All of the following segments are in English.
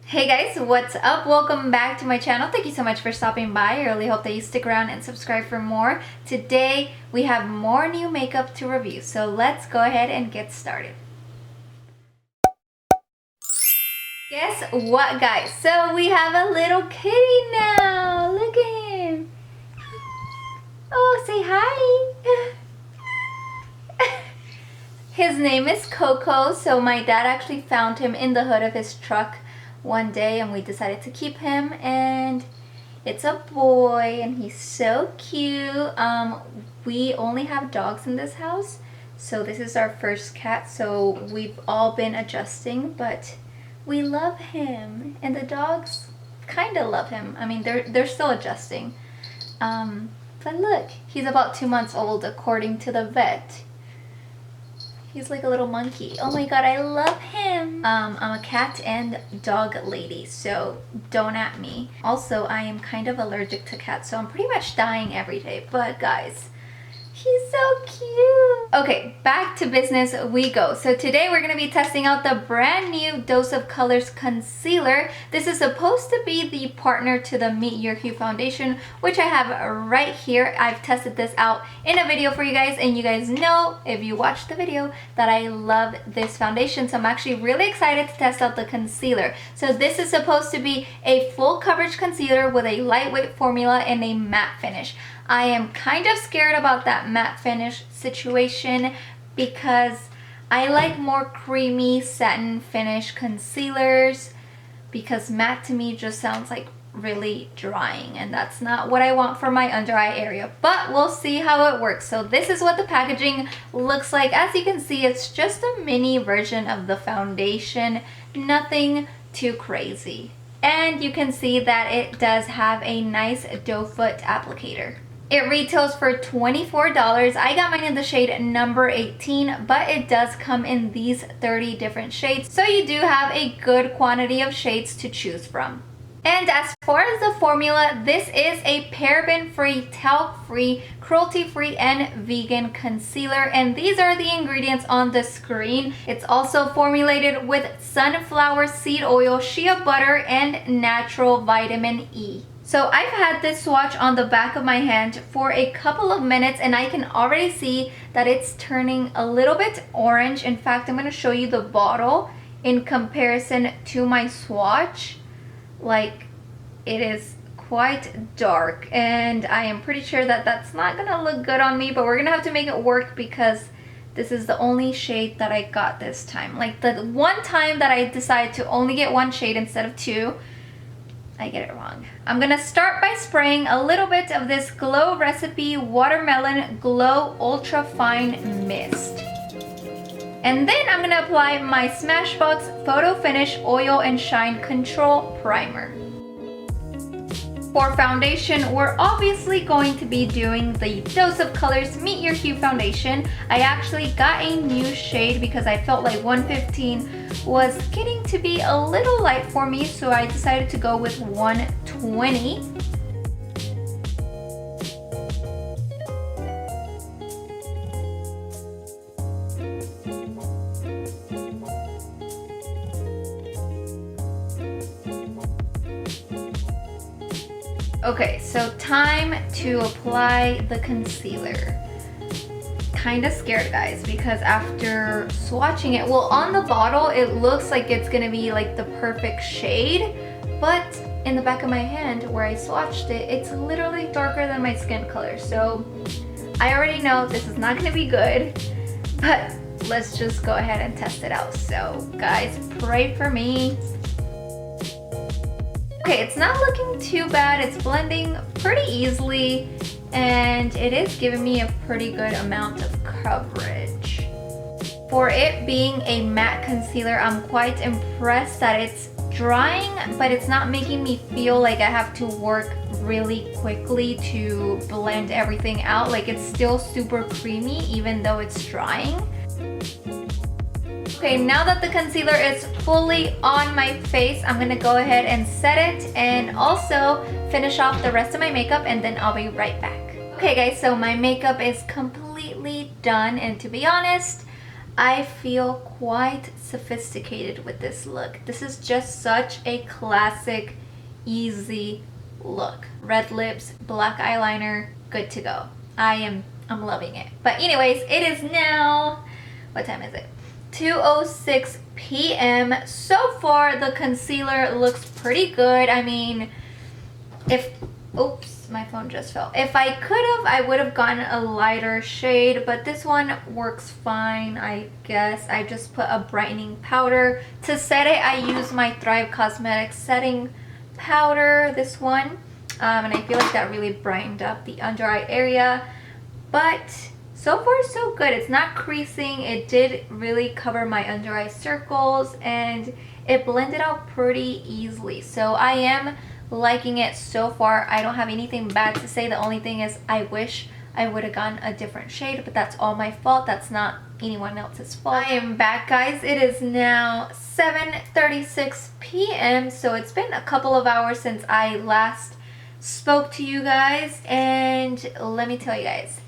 Hey guys, what's up? Welcome back to my channel. Thank you so much for stopping by. I really hope that you stick around and subscribe for more. Today we have more new makeup to review, so let's go ahead and get started. Guess what, guys? So we have a little kitty now. Look at him. Oh, say hi. His name is Coco. So my dad actually found him in the hood of his truck one day and we decided to keep him, and it's a boy and he's so cute. We only have dogs in this house, so this is our first cat, so we've all been adjusting, but we love him and the dogs kind of love him. I mean, they're still adjusting, but look, he's about 2 months old according to the vet. He's like a little monkey. Oh my god, I love him. I'm a cat and dog lady, so don't at me. Also, I am kind of allergic to cats, so I'm pretty much dying every day. But guys, he's so cute. Okay, back to business we go. So today we're going to be testing out the brand new Dose of Colors concealer. This is supposed to be the partner to the Meet Your Hue foundation, which I have right here. I've tested this out in a video for you guys, and you guys know, if you watched the video, that I love this foundation. So I'm actually really excited to test out the concealer. So this is supposed to be a full coverage concealer with a lightweight formula and a matte finish. I am kind of scared about that matte finish situation because I like more creamy satin finish concealers, because matte to me just sounds like really drying, and that's not what I want for my under eye area, but we'll see how it works. So this is what the packaging looks like. As you can see, it's just a mini version of the foundation, nothing too crazy. And you can see that it does have a nice doe foot applicator. It retails for $24. I got mine in the shade number 18, but it does come in these 30 different shades, so you do have a good quantity of shades to choose from. And as far as the formula, this is a paraben-free, talc-free, cruelty-free, and vegan concealer, and these are the ingredients on the screen. It's also formulated with sunflower seed oil, shea butter, and natural vitamin E. So I've had this swatch on the back of my hand for a couple of minutes, and I can already see that it's turning a little bit orange. In fact, I'm going to show you the bottle in comparison to my swatch. Like, it is quite dark, and I am pretty sure that that's not going to look good on me, but we're going to have to make it work because this is the only shade that I got this time. Like, the one time that I decided to only get one shade instead of two, I get it wrong. I'm gonna start by spraying a little bit of this Glow Recipe Watermelon Glow Ultra Fine Mist. And then I'm gonna apply my Smashbox Photo Finish Oil and Shine Control Primer. For foundation, we're obviously going to be doing the Dose of Colors Meet Your Hue foundation. I actually got a new shade because I felt like 115 was getting to be a little light for me, so I decided to go with 120. Okay, so time to apply the concealer. Kind of scared, guys, because after swatching it, well, on the bottle it looks like it's gonna be like the perfect shade, but in the back of my hand where I swatched it, it's literally darker than my skin color. So I already know this is not gonna be good, but let's just go ahead and test it out. So guys, pray for me. Okay, it's not looking too bad. It's blending pretty easily, and it is giving me a pretty good amount of coverage. For it being a matte concealer, I'm quite impressed that it's drying, but it's not making me feel like I have to work really quickly to blend everything out. Like, it's still super creamy even though it's drying. Okay, now that the concealer is fully on my face, I'm gonna go ahead and set it and also finish off the rest of my makeup, and then I'll be right back. Okay guys, so my makeup is completely done, and to be honest, I feel quite sophisticated with this look. This is just such a classic, easy look. Red lips, black eyeliner, good to go. I'm loving it. But anyways, it is now, what time is it? 2:06 p.m. So far, the concealer looks pretty good. I mean, oops, my phone just fell. If I could have, I would have gotten a lighter shade, but this one works fine, I guess. I just put a brightening powder. To set it, I use my Thrive Cosmetics setting powder, this one. And I feel like that really brightened up the under eye area. But so far so good. It's not creasing. It did really cover my under eye circles and it blended out pretty easily. So I am liking it so far. I don't have anything bad to say. The only thing is I wish I would have gotten a different shade, but that's all my fault. That's not anyone else's fault. I am back, guys. It is now 7:36 p.m. So it's been a couple of hours since I last spoke to you guys, and let me tell you guys,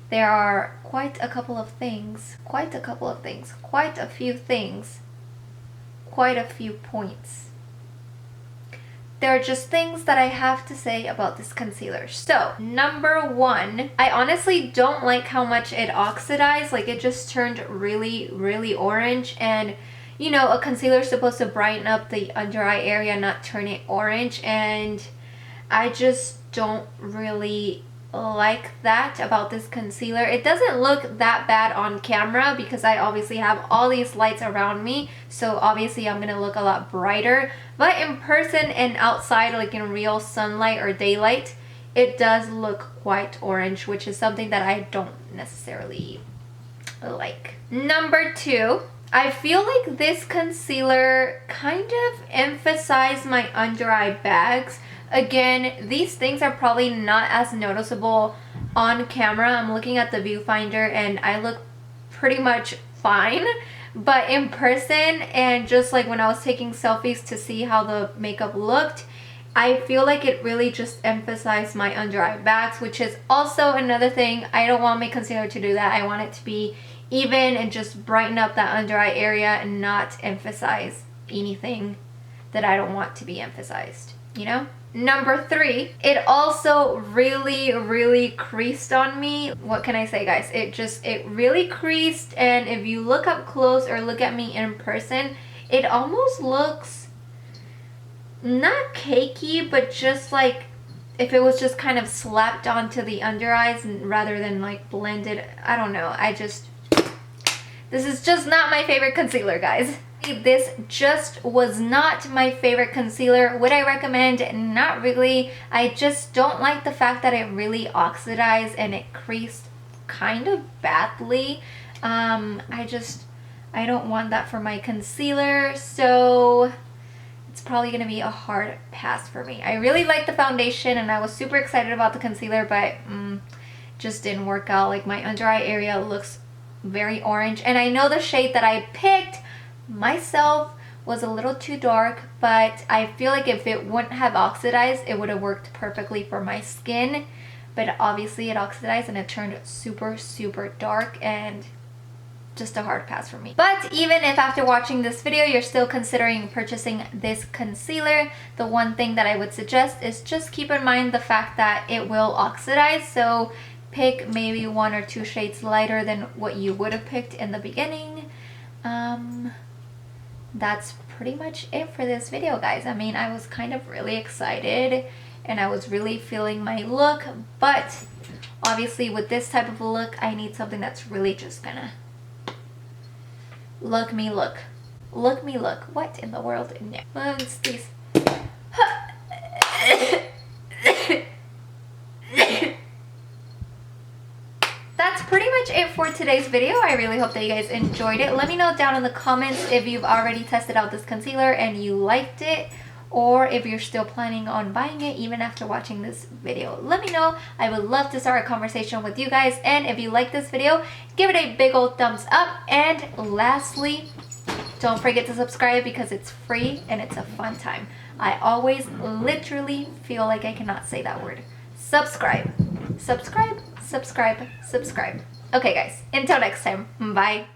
there are quite a few points. There are just things that I have to say about this concealer. So, number one, I honestly don't like how much it oxidized. Like, it just turned really, really orange. And, you know, a concealer is supposed to brighten up the under eye area, not turn it orange. And I just don't really like that about this concealer. It doesn't look that bad on camera because I obviously have all these lights around me, so obviously I'm gonna look a lot brighter, but in person and outside, like in real sunlight or daylight, it does look quite orange, which is something that I don't necessarily like. Number two, I feel like this concealer kind of emphasized my under eye bags. Again, these things are probably not as noticeable on camera. I'm looking at the viewfinder and I look pretty much fine, but in person and just like when I was taking selfies to see how the makeup looked, I feel like it really just emphasized my under eye bags, which is also another thing. I don't want my concealer to do that. I want it to be even and just brighten up that under eye area and not emphasize anything that I don't want to be emphasized, you know? Number three, it also really, really creased on me. What can I say, guys? It really creased, and if you look up close or look at me in person, it almost looks not cakey, but just like if it was just kind of slapped onto the under eyes rather than like blended. I don't know. This is just not my favorite concealer, guys. This just was not my favorite concealer. Would I recommend? Not really. I just don't like the fact that it really oxidized and it creased kind of badly. I don't want that for my concealer, so it's probably going to be a hard pass for me. I really like the foundation and I was super excited about the concealer, but just didn't work out. Like, my under eye area looks very orange, and I know the shade that I picked myself was a little too dark, but I feel like if it wouldn't have oxidized, it would have worked perfectly for my skin. But obviously it oxidized and it turned super, super dark, and just a hard pass for me. But even if after watching this video you're still considering purchasing this concealer, the one thing that I would suggest is just keep in mind the fact that it will oxidize. So pick maybe 1 or 2 shades lighter than what you would have picked in the beginning. That's pretty much it for this video, guys. I mean, I was kind of really excited and I was really feeling my look, but obviously with this type of look, I need something that's really just gonna look me look. Look me look. What in the world? No. Well, it's these. That's pretty much it for today's video. I really hope that you guys enjoyed it. Let me know down in the comments if you've already tested out this concealer and you liked it, or if you're still planning on buying it even after watching this video. Let me know. I would love to start a conversation with you guys, and if you like this video, give it a big old thumbs up. And lastly, don't forget to subscribe because it's free and it's a fun time. I always literally feel like I cannot say that word. Subscribe. Subscribe. Subscribe. Subscribe. Okay, guys. Until next time. Bye.